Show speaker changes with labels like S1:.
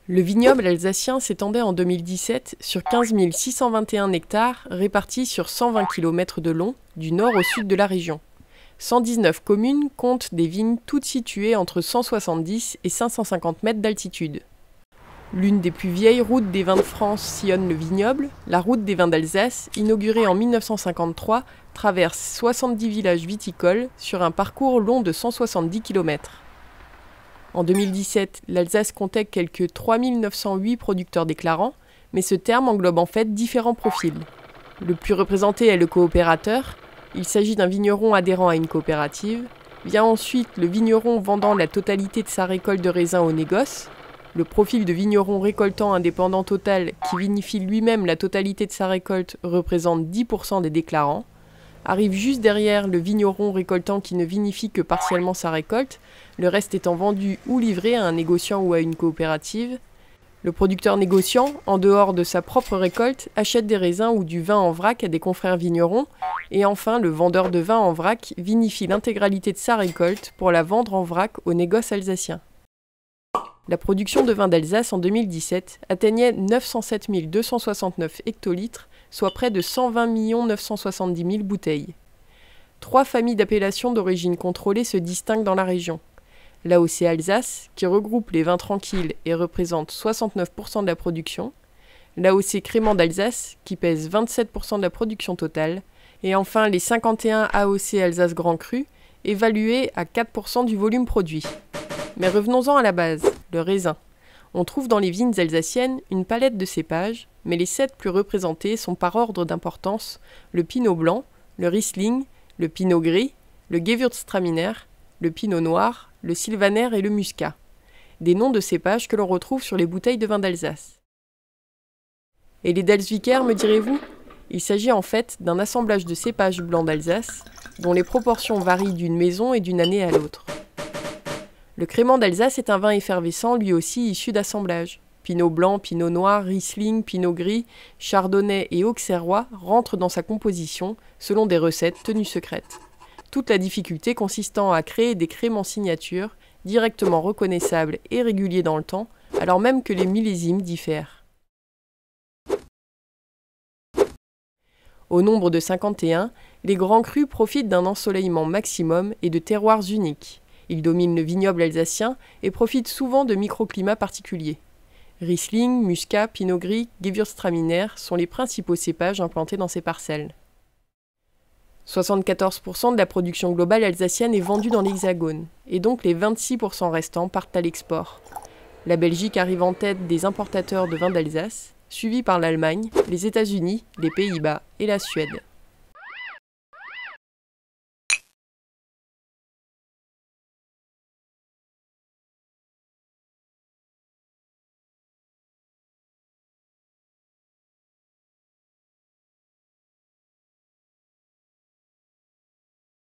S1: Le vignoble alsacien s'étendait en 2017 sur 15 621 hectares répartis sur 120 km de long, du nord au sud de la région. 119 communes comptent des vignes toutes situées entre 170 et 550 mètres d'altitude. L'une des plus vieilles routes des vins de France sillonne le vignoble. La route des vins d'Alsace, inaugurée en 1953, traverse 70 villages viticoles sur un parcours long de 170 km. En 2017, l'Alsace comptait quelques 3 908 producteurs déclarants, mais ce terme englobe en fait différents profils. Le plus représenté est le coopérateur. Il s'agit d'un vigneron adhérent à une coopérative. Vient ensuite le vigneron vendant la totalité de sa récolte de raisins au négoce. Le profil de vigneron récoltant indépendant total qui vinifie lui-même la totalité de sa récolte représente 10% des déclarants. Arrive juste derrière le vigneron récoltant qui ne vinifie que partiellement sa récolte, le reste étant vendu ou livré à un négociant ou à une coopérative. Le producteur négociant, en dehors de sa propre récolte, achète des raisins ou du vin en vrac à des confrères vignerons. Et enfin, le vendeur de vin en vrac vinifie l'intégralité de sa récolte pour la vendre en vrac au négoce alsacien. La production de vin d'Alsace en 2017 atteignait 907 269 hectolitres, soit près de 120 970 000 bouteilles. 3 familles d'appellations d'origine contrôlée se distinguent dans la région. L'AOC Alsace, qui regroupe les vins tranquilles et représente 69% de la production. L'AOC Crémant d'Alsace, qui pèse 27% de la production totale. Et enfin les 51 AOC Alsace Grand Cru, évalués à 4% du volume produit. Mais revenons-en à la base, le raisin. On trouve dans les vignes alsaciennes une palette de cépages, mais les 7 plus représentés sont par ordre d'importance le pinot blanc, le riesling, le pinot gris, le gewürztraminer, le pinot noir, le sylvaner et le muscat. Des noms de cépages que l'on retrouve sur les bouteilles de vin d'Alsace. Et les Delsviker, me direz-vous ? Il s'agit en fait d'un assemblage de cépages blancs d'Alsace, dont les proportions varient d'une maison et d'une année à l'autre. Le crémant d'Alsace est un vin effervescent, lui aussi issu d'assemblage. Pinot blanc, pinot noir, riesling, pinot gris, chardonnay et auxerrois rentrent dans sa composition selon des recettes tenues secrètes. Toute la difficulté consistant à créer des crémants signatures, directement reconnaissables et réguliers dans le temps, alors même que les millésimes diffèrent. Au nombre de 51, les grands crus profitent d'un ensoleillement maximum et de terroirs uniques. Ils dominent le vignoble alsacien et profitent souvent de microclimats particuliers. Riesling, muscat, pinot gris, gewürztraminer sont les principaux cépages implantés dans ces parcelles. 74% de la production globale alsacienne est vendue dans l'Hexagone, et donc les 26% restants partent à l'export. La Belgique arrive en tête des importateurs de vins d'Alsace, suivie par l'Allemagne, les États-Unis, les Pays-Bas et la Suède.